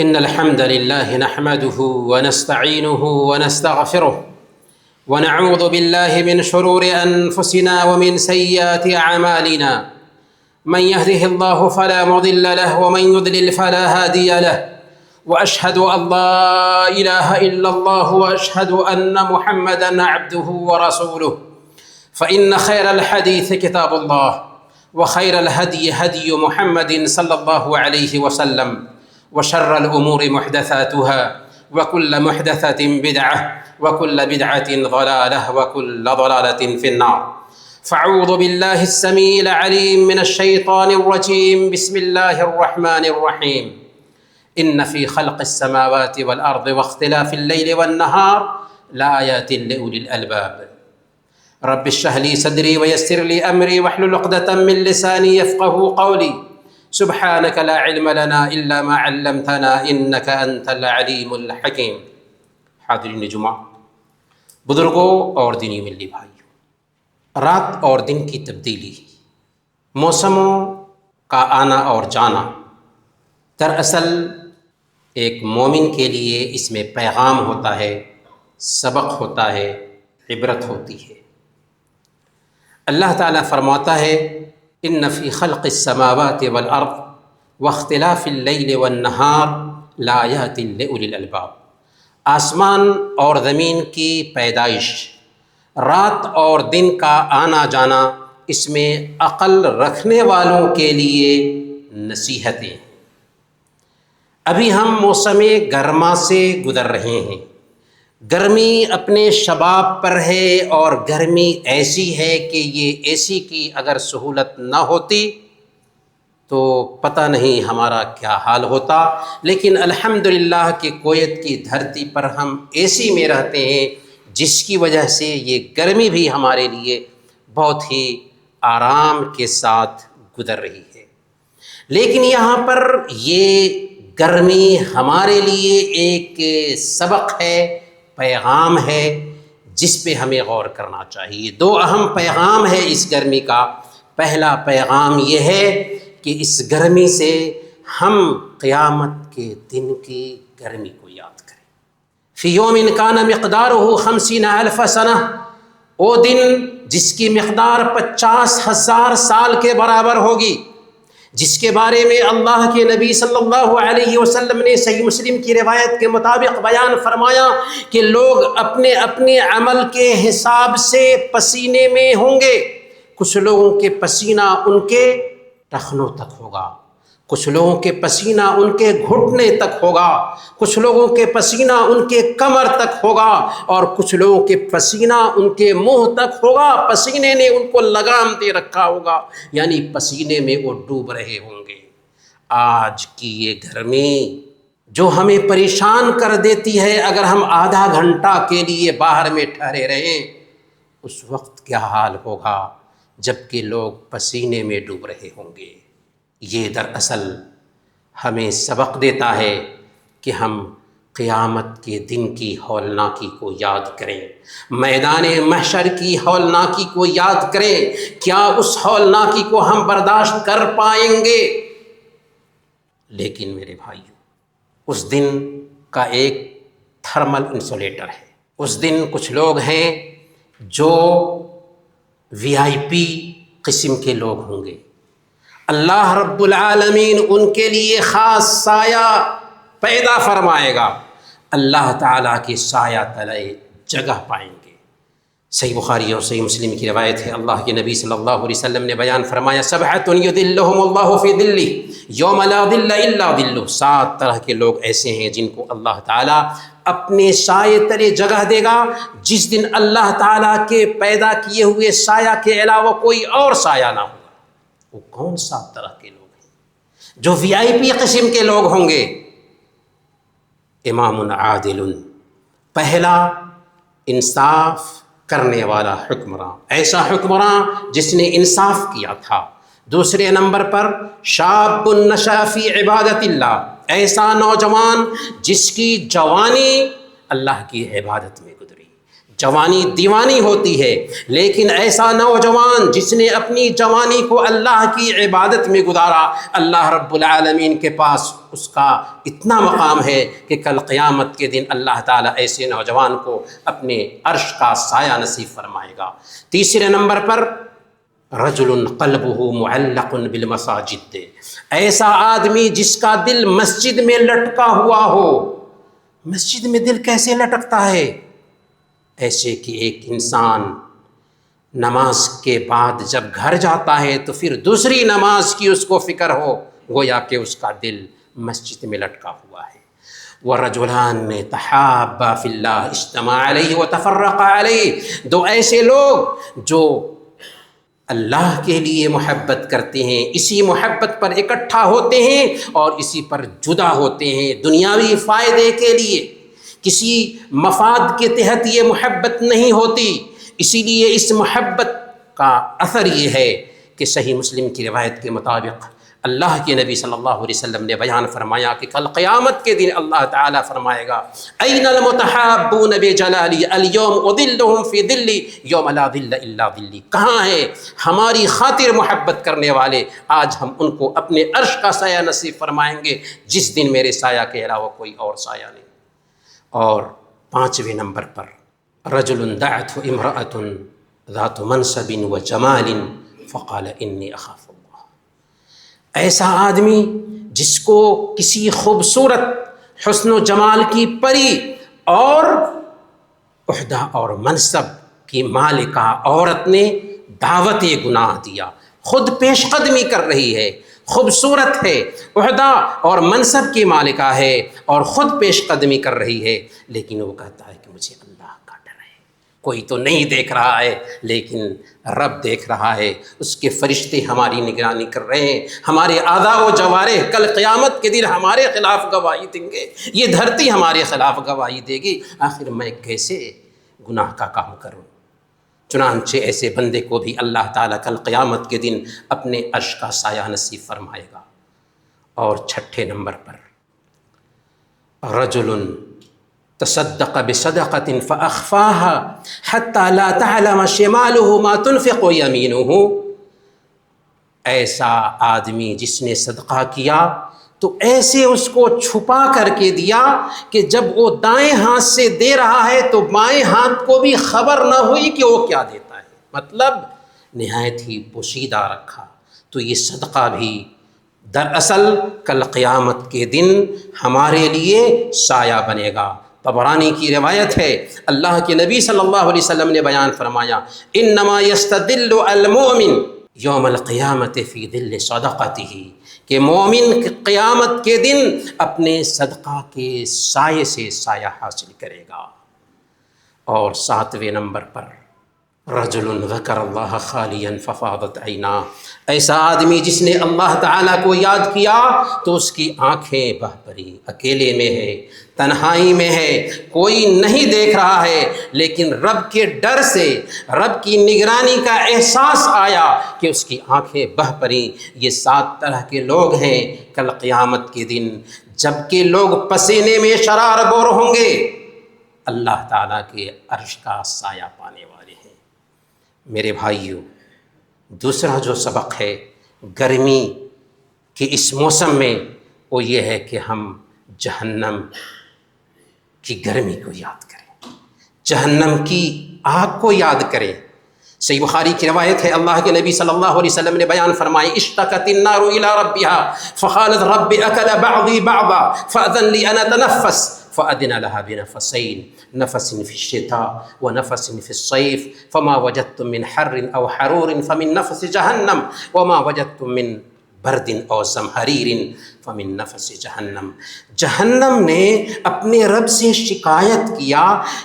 إن الحمد لله نحمده ونستعينه ونستغفره ونعوذ بالله من شرور أنفسنا ومن سيئات أعمالنا من يهده الله فلا مضل له ومن يضلل فلا هادي له وأشهد أن لا إله إلا الله وأشهد أن محمدًا عبده ورسوله فإن خير الحديث كتاب الله وخير الهدي هدي محمد صلى الله عليه وسلم وشر الأمور محدثاتها وكل محدثة بدعة وكل بدعة ضلالة وكل ضلالة في النار. فأعوذ بالله السميع العليم من الشيطان الرجيم. بسم الله الرحمن الرحيم. إن في خلق السماوات والأرض واختلاف الليل والنهار لآيات لأولي الألباب. رب اشرح لي صدري ويسر لي أمري واحلل عقدة من لساني يفقهوا قولي. سبحانك لا علم لنا إلا ما علمتنا إنك أنت العليم الحكيم. حاضرین جمعہ، بزرگوں اور دینی ملی بھائیوں، رات اور دن کی تبدیلی، موسموں کا آنا اور جانا دراصل ایک مومن کے لیے اس میں پیغام ہوتا ہے، سبق ہوتا ہے، عبرت ہوتی ہے۔ اللہ تعالیٰ فرماتا ہے ان فی خلق السماوات والارض واختلاف اللیل والنہار لآیات لأولی الالباب۔ آسمان اور زمین کی پیدائش، رات اور دن کا آنا جانا، اس میں عقل رکھنے والوں کے لیے نصیحتیں۔ ابھی ہم موسم گرما سے گزر رہے ہیں۔ گرمی اپنے شباب پر ہے اور گرمی ایسی ہے کہ یہ اے سی کی اگر سہولت نہ ہوتی تو پتہ نہیں ہمارا کیا حال ہوتا، لیکن الحمدللہ کہ کویت کی دھرتی پر ہم اے سی میں رہتے ہیں، جس کی وجہ سے یہ گرمی بھی ہمارے لیے بہت ہی آرام کے ساتھ گزر رہی ہے۔ لیکن یہاں پر یہ گرمی ہمارے لیے ایک سبق ہے، پیغام ہے، جس پہ ہمیں غور کرنا چاہیے۔ دو اہم پیغام ہے اس گرمی کا۔ پہلا پیغام یہ ہے کہ اس گرمی سے ہم قیامت کے دن کی گرمی کو یاد کریں۔ فی یوم کان مقدارہ 50,000 سنہ، وہ دن جس کی مقدار 50,000 سال کے برابر ہوگی، جس کے بارے میں اللہ کے نبی صلی اللہ علیہ وسلم نے صحیح مسلم کی روایت کے مطابق بیان فرمایا کہ لوگ اپنے اپنے عمل کے حساب سے پسینے میں ہوں گے۔ کچھ لوگوں کے پسینہ ان کے ٹخنوں تک ہوگا، کچھ لوگوں کے پسینہ ان کے گھٹنے تک ہوگا، کچھ لوگوں کے پسینہ ان کے کمر تک ہوگا، اور کچھ لوگوں کے پسینہ ان کے منہ تک ہوگا۔ پسینے نے ان کو لگام دے رکھا ہوگا، یعنی پسینے میں وہ ڈوب رہے ہوں گے۔ آج کی یہ گرمی جو ہمیں پریشان کر دیتی ہے، اگر ہم آدھا گھنٹہ کے لیے باہر میں ٹھہرے رہیں، اس وقت کیا حال ہوگا جبکہ لوگ پسینے میں ڈوب رہے ہوں گے۔ یہ دراصل ہمیں سبق دیتا ہے کہ ہم قیامت کے دن کی ہولناکی کو یاد کریں، میدان محشر کی ہولناکی کو یاد کریں۔ کیا اس ہولناکی کو ہم برداشت کر پائیں گے؟ لیکن میرے بھائیو، اس دن کا ایک تھرمل انسولیٹر ہے۔ اس دن کچھ لوگ ہیں جو VIP قسم کے لوگ ہوں گے۔ اللہ رب العالمین ان کے لیے خاص سایہ پیدا فرمائے گا، اللہ تعالیٰ کے سایہ تلے جگہ پائیں گے۔ صحیح بخاری اور صحیح مسلم کی روایت ہے، اللہ کے نبی صلی اللہ علیہ وسلم نے بیان فرمایا سبعۃ یظلھم اللہ فی ظلہ یوم لا ظل الا ظلہ۔ 7 طرح کے لوگ ایسے ہیں جن کو اللہ تعالیٰ اپنے سائے تلے جگہ دے گا، جس دن اللہ تعالیٰ کے پیدا کیے ہوئے سایہ کے علاوہ کوئی اور سایہ نہ ہوگا۔ وہ کون 7 طرح کے لوگ ہیں جو VIP قسم کے لوگ ہوں گے؟ امام عادل، پہلا انصاف کرنے والا حکمراں، ایسا حکمراں جس نے انصاف کیا تھا۔ دوسرے نمبر پر شاب نشأ فی عبادت اللہ، ایسا نوجوان جس کی جوانی اللہ کی عبادت میں گزری، جوانی دیوانی ہوتی ہے، لیکن ایسا نوجوان جس نے اپنی جوانی کو اللہ کی عبادت میں گزارا، اللہ رب العالمین کے پاس اس کا اتنا مقام ہے کہ کل قیامت کے دن اللہ تعالیٰ ایسے نوجوان کو اپنے عرش کا سایہ نصیب فرمائے گا۔ تیسرے نمبر پر رجل قلبہ معلق بالمساجد، ایسا آدمی جس کا دل مسجد میں لٹکا ہوا ہو۔ مسجد میں دل کیسے لٹکتا ہے؟ ایسے کہ ایک انسان نماز کے بعد جب گھر جاتا ہے تو پھر دوسری نماز کی اس کو فکر ہو، گویا کہ اس کا دل مسجد میں لٹکا ہوا ہے۔ وَرَجُلَانِ تَحَابَّا فِي اللَّهِ اجْتَمَعَا عَلَيْهِ وَتَفَرَّقَا عَلَيْهِ، دو ایسے لوگ جو اللہ کے لیے محبت کرتے ہیں، اسی محبت پر اکٹھا ہوتے ہیں اور اسی پر جدا ہوتے ہیں، دنیاوی فائدے کے لیے، کسی مفاد کے تحت یہ محبت نہیں ہوتی۔ اسی لیے اس محبت کا اثر یہ ہے کہ صحیح مسلم کی روایت کے مطابق اللہ کے نبی صلی اللہ علیہ وسلم نے بیان فرمایا کہ کل قیامت کے دن اللہ تعالیٰ فرمائے گا این المتحابون بجلالی اليوم اظلهم فی ظلی یوم لا ظل الا ظلی، کہاں ہیں ہماری خاطر محبت کرنے والے؟ آج ہم ان کو اپنے عرش کا سایہ نصیب فرمائیں گے جس دن میرے سایہ کے علاوہ کوئی اور سایہ نہیں۔ اور پانچویں نمبر پر رجل دعته امرأة ذات منصب وجمال فقال انی اخاف اللہ، ایسا آدمی جس کو کسی خوبصورت حسن و جمال کی پری اور عہدہ اور منصب کی مالکہ عورت نے دعوت گناہ دیا، خود پیش قدمی کر رہی ہے، خوبصورت ہے، عہدہ اور منصب کی مالکہ ہے اور خود پیش قدمی کر رہی ہے، لیکن وہ کہتا ہے کہ مجھے اللہ کا ڈر ہے، کوئی تو نہیں دیکھ رہا ہے لیکن رب دیکھ رہا ہے، اس کے فرشتے ہماری نگرانی کر رہے ہیں، ہمارے اعضاء و جوارح کل قیامت کے دن ہمارے خلاف گواہی دیں گے، یہ دھرتی ہمارے خلاف گواہی دے گی، آخر میں کیسے گناہ کا کام کروں؟ چنانچہ ایسے بندے کو بھی اللہ تعالیٰ کل قیامت کے دن اپنے عرش کا سایہ نصیب فرمائے گا۔ اور چھٹے نمبر پر رجل تصدق بصدقة فأخفاها حتى لا تعلم شماله ما تنفق يمينه، ایسا آدمی جس نے صدقہ کیا تو ایسے اس کو چھپا کر کے دیا کہ جب وہ دائیں ہاتھ سے دے رہا ہے تو بائیں ہاتھ کو بھی خبر نہ ہوئی کہ وہ کیا دیتا ہے، مطلب نہایت ہی پوشیدہ رکھا۔ تو یہ صدقہ بھی دراصل کل قیامت کے دن ہمارے لیے سایہ بنے گا۔ طبرانی کی روایت ہے، اللہ کے نبی صلی اللہ علیہ وسلم نے بیان فرمایا انما یستدل المؤمن یوم القیامت فی ظل صدقتہ، کہ مومن قیامت کے دن اپنے صدقہ کے سائے سے سایہ حاصل کرے گا۔ اور ساتویں نمبر پر رجل ذکر اللہ خالیا ففاضت عیناہ، ایسا آدمی جس نے اللہ تعالیٰ کو یاد کیا تو اس کی آنکھیں بہہ پڑی، اکیلے میں ہے، تنہائی میں ہے، کوئی نہیں دیکھ رہا ہے، لیکن رب کے ڈر سے، رب کی نگرانی کا احساس آیا کہ اس کی آنکھیں بہہ پڑیں۔ یہ 7 طرح کے لوگ ہیں کل قیامت کے دن، جب کہ لوگ پسینے میں شرار بور ہوں گے، اللہ تعالیٰ کے عرش کا سایہ پانے والے ہیں۔ میرے بھائیو، دوسرا جو سبق ہے گرمی کے اس موسم میں، وہ یہ ہے کہ ہم جہنم کی گرمی کو یاد کریں، جہنم کی آگ کو یاد کریں۔ صحیح بخاری کی روایت ہے، اللہ کے نبی صلی اللہ علیہ وسلم نے بیان فرمائی اشتکت النار الى ربها فقالت رب اکل بعضی بعضا فاذن لی ان اتنفس فأذن لها بنفسين، نفس في الشتاء ونفس في الصيف، فما وجدتم من حر أو حرور فمن نفس جهنم وما وجدتم من برد أو زمهرير فمن نفس جہنم۔ جہنم نے اپنے رب سے شکایت کیا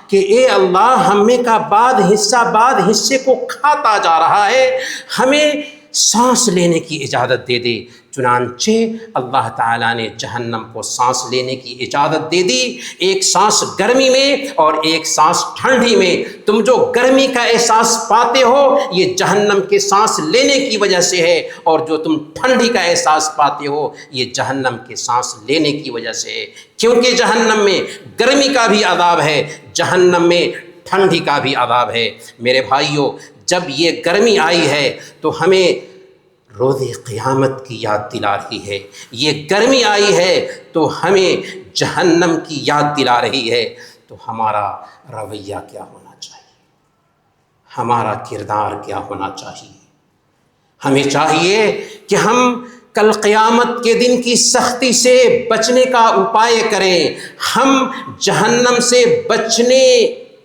کہ اے اللہ، ہمیں کا بعد حصے کو کھاتا جا رہا ہے، ہمیں سانس لینے کی اجازت دے دے۔ چنانچہ اللہ تعالیٰ نے جہنم کو سانس لینے کی اجازت دے دی، ایک سانس گرمی میں اور ایک سانس ٹھنڈی میں۔ تم جو گرمی کا احساس پاتے ہو یہ جہنم کے سانس لینے کی وجہ سے ہے، اور جو تم ٹھنڈی کا احساس پاتے ہو یہ جہنم کے سانس لینے کی وجہ سے ہے، کیونکہ جہنم میں گرمی کا بھی عذاب ہے، جہنم میں ٹھنڈی کا بھی عذاب ہے۔ میرے بھائیوں، جب یہ گرمی آئی ہے تو ہمیں روز قیامت کی یاد دلا رہی ہے، یہ گرمی آئی ہے تو ہمیں جہنم کی یاد دلا رہی ہے۔ تو ہمارا رویہ کیا ہونا چاہیے، ہمارا کردار کیا ہونا چاہیے؟ ہمیں چاہیے کہ ہم کل قیامت کے دن کی سختی سے بچنے کا اپائے کریں، ہم جہنم سے بچنے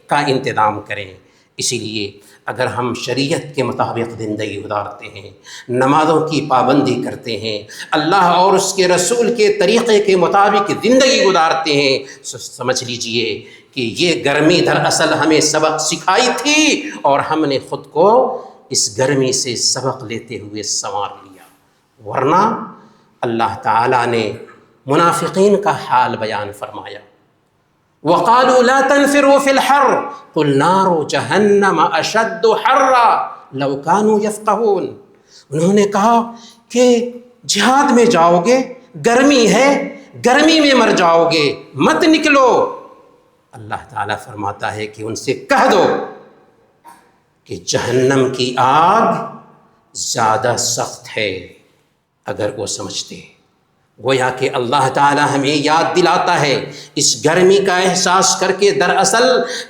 کا انتظام کریں۔ اسی لیے اگر ہم شریعت کے مطابق زندگی گزارتے ہیں، نمازوں کی پابندی کرتے ہیں، اللہ اور اس کے رسول کے طریقے کے مطابق زندگی گزارتے ہیں، سمجھ لیجئے کہ یہ گرمی دراصل ہمیں سبق سکھائی تھی اور ہم نے خود کو اس گرمی سے سبق لیتے ہوئے سنوار لیا۔ ورنہ اللہ تعالیٰ نے منافقین کا حال بیان فرمایا، وَقَالُوا لَا تَنْفِرُوا فِي الْحَرِّ قُلْ نَارُ جَهَنَّمَ أَشَدُّ حَرًّا لَوْ كَانُوا يَفْقَهُونَ۔ انہوں نے کہا کہ جہاد میں جاؤ گے، گرمی ہے، گرمی میں مر جاؤ گے، مت نکلو۔ اللہ تعالیٰ فرماتا ہے کہ ان سے کہہ دو کہ جہنم کی آگ زیادہ سخت ہے۔ اگر وہ سمجھتے، گویا کہ اللہ تعالیٰ ہمیں یاد دلاتا ہے اس گرمی کا احساس کر کے دراصل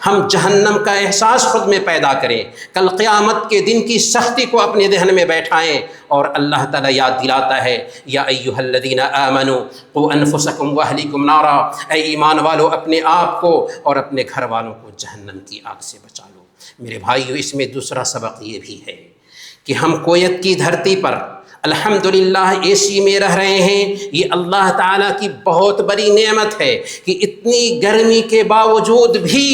ہم جہنم کا احساس خود میں پیدا کریں، کل قیامت کے دن کی سختی کو اپنے ذہن میں بیٹھائیں۔ اور اللہ تعالیٰ یاد دلاتا ہے، یا ایھا الذین آمنوا قوا انفسکم واہلیکم نارا، اے ایمان والو اپنے آپ کو اور اپنے گھر والوں کو جہنم کی آگ سے بچا لو۔ میرے بھائیو، اس میں دوسرا سبق یہ بھی ہے کہ ہم کویت کی دھرتی پر الحمدللہ اے سی میں رہ رہے ہیں۔ یہ اللہ تعالیٰ کی بہت بڑی نعمت ہے کہ اتنی گرمی کے باوجود بھی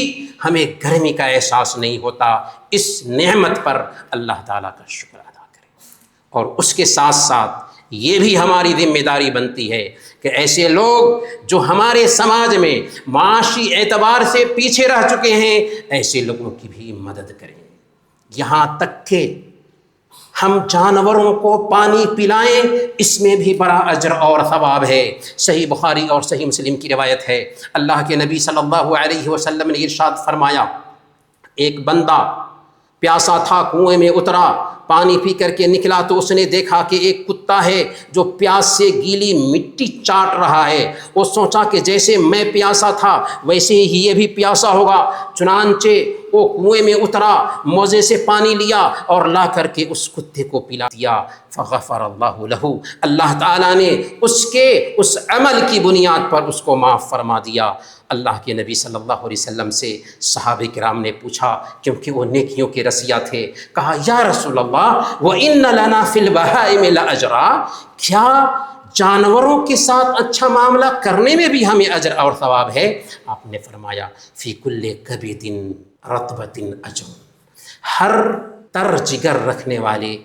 ہمیں گرمی کا احساس نہیں ہوتا۔ اس نعمت پر اللہ تعالیٰ کا شکر ادا کریں، اور اس کے ساتھ ساتھ یہ بھی ہماری ذمہ داری بنتی ہے کہ ایسے لوگ جو ہمارے سماج میں معاشی اعتبار سے پیچھے رہ چکے ہیں، ایسے لوگوں کی بھی مدد کریں، یہاں تک کہ ہم جانوروں کو پانی پلائیں، اس میں بھی بڑا اجر اور ثواب ہے۔ صحیح بخاری اور صحیح مسلم کی روایت ہے، اللہ کے نبی صلی اللہ علیہ وسلم نے ارشاد فرمایا، ایک بندہ پیاسا تھا، کنویں میں اترا، پانی پی کر کے نکلا تو اس نے دیکھا کہ ایک کتا ہے جو پیاس سے گیلی مٹی چاٹ رہا ہے۔ وہ سوچا کہ جیسے میں پیاسا تھا ویسے ہی یہ بھی پیاسا ہوگا، چنانچہ وہ کنویں میں اترا، موزے سے پانی لیا اور لا کر کے اس کتے کو پلا دیا۔ فغفر اللہ لہ، اللہ تعالیٰ نے اس کے اس عمل کی بنیاد پر اس کو معاف فرما دیا۔ اللہ کے نبی صلی اللہ علیہ وسلم سے صحابہ کرام نے پوچھا، کیونکہ وہ نیکیوں کے رسیا تھے، کہا یا رسول اللہ وَإِنَّ لَنَا فِي الْبَهَائِمِ لَأَجْرًا، کیا جانوروں کے ساتھ اچھا معاملہ کرنے میں بھی ہمیں اجر اور ثواب ہے؟ آپ نے فرمایا فی کل کبد رطبۃ اجر، ہر تر جگر رکھنے والے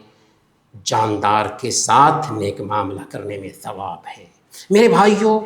جاندار کے ساتھ نیک معاملہ کرنے میں ثواب ہے۔ میرے بھائیوں،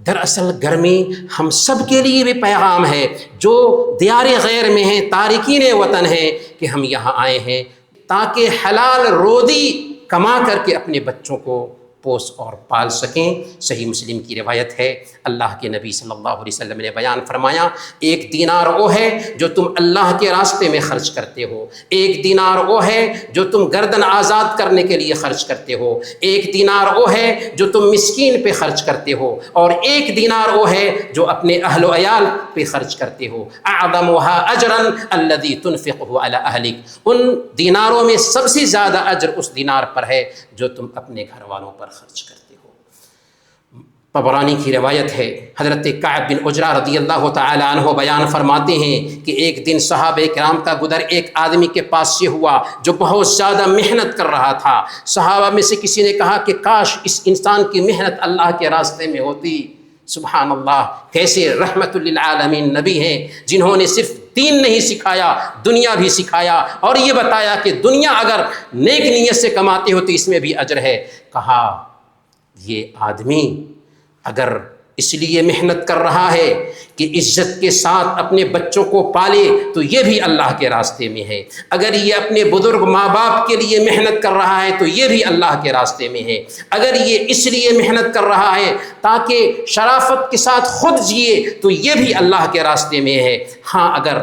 دراصل گرمی ہم سب کے لیے بھی پیغام ہے، جو دیار غیر میں ہیں، تارکین وطن ہیں، کہ ہم یہاں آئے ہیں تاکہ حلال روزی کما کر کے اپنے بچوں کو پوس اور پال سکیں۔ صحیح مسلم کی روایت ہے، اللہ کے نبی صلی اللہ علیہ وسلم نے بیان فرمایا، ایک دینار وہ ہے جو تم اللہ کے راستے میں خرچ کرتے ہو، ایک دینار وہ ہے جو تم گردن آزاد کرنے کے لیے خرچ کرتے ہو، ایک دینار وہ ہے جو تم مسکین پہ خرچ کرتے ہو، اور ایک دینار وہ ہے جو اپنے اہل و عیال پہ خرچ کرتے ہو۔ اعظمها اجرا الذي تنفقه على اهلك، ان دیناروں میں سب سے زیادہ اجر اس دینار پر ہے جو تم اپنے گھر والوں پر خرچ کرتے ہو۔ طبرانی کی روایت ہے، حضرت کعب بن عجرہ رضی اللہ تعالی عنہ بیان فرماتے ہیں کہ ایک دن صحابہ کرام کا گزر ایک آدمی کے پاس سے ہوا جو بہت زیادہ محنت کر رہا تھا۔ صحابہ میں سے کسی نے کہا کہ کاش اس انسان کی محنت اللہ کے راستے میں ہوتی۔ سبحان اللہ، کیسے رحمت للعالمین نبی ہیں جنہوں نے صرف دین نہیں سکھایا، دنیا بھی سکھایا، اور یہ بتایا کہ دنیا اگر نیک نیت سے کماتے ہو تو اس میں بھی اجر ہے۔ کہا یہ آدمی اگر اس لیے محنت کر رہا ہے کہ عزت کے ساتھ اپنے بچوں کو پالے تو یہ بھی اللہ کے راستے میں ہے، اگر یہ اپنے بزرگ ماں باپ کے لیے محنت کر رہا ہے تو یہ بھی اللہ کے راستے میں ہے، اگر یہ اس لیے محنت کر رہا ہے تاکہ شرافت کے ساتھ خود جیے تو یہ بھی اللہ کے راستے میں ہے۔ ہاں، اگر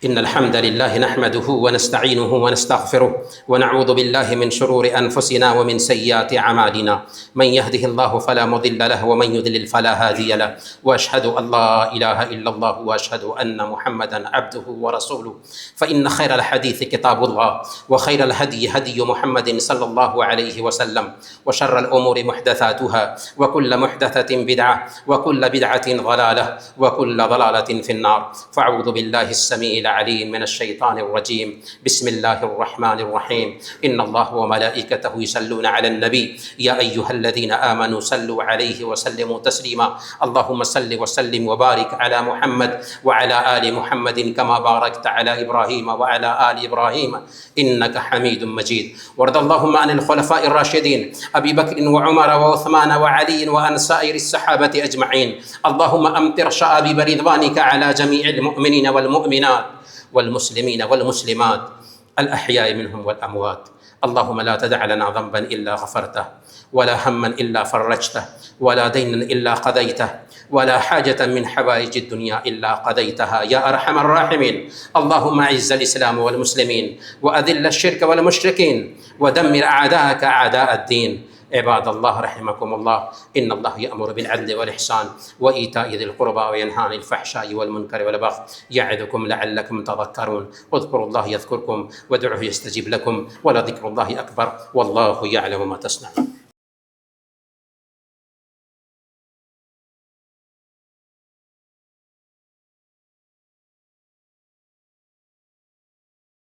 إن الحمد لله نحمده ونستعينه ونستغفره ونعوذ بالله من شرور أنفسنا ومن سيئات أعمالنا، من يهده الله فلا مضل له ومن يضلل فلا هادي له، وأشهد أن لا إله إلا الله وأشهد أن محمدا عبده ورسوله. فإن خير الحديث كتاب الله وخير الهدي هدي محمد صلى الله عليه وسلم، وشر الأمور محدثاتها وكل محدثة بدعة وكل بدعة ضلالة وكل ضلالة في النار. فأعوذ بالله السميع العليم من الشيطان الرجيم. بسم الله الرحمن الرحيم. إن الله وملائكته يصلون على النبي يا أيها الذين آمنوا صلوا عليه وسلموا تسليما. اللهم صل وسلم وبارك على محمد وعلى آل محمد كما باركت على إبراهيم وعلى آل إبراهيم إنك حميد مجيد. وارض اللهم عن الخلفاء الراشدين أبي بكر وعمر وعثمان وعلي وعن سائر الصحابة أجمعين. اللهم أمطر شآبيب رضوانك على جميع المؤمنين والمؤمنات والمسلمين والمسلمات الأحياء منهم والأموات. اللهم لا تدع لنا ذنبا إلا غفرته ولا هما إلا فرجته ولا دينا إلا قضيته ولا حاجة من حوائج الدنيا إلا قضيتها يا أرحم الراحمين. اللهم أعز الإسلام والمسلمين وأذل الشرك والمشركين ودمر أعداءك أعداء الدين. عباد الله رحمكم الله، إن الله يأمر بالعدل والإحسان وإيتاء ذي القربى وينهى عن الفحشاء والمنكر والبغي يعظكم لعلكم تذكرون. واذكروا الله يذكركم وادعوه يستجب لكم ولذكر الله أكبر والله يعلم ما تصنعون.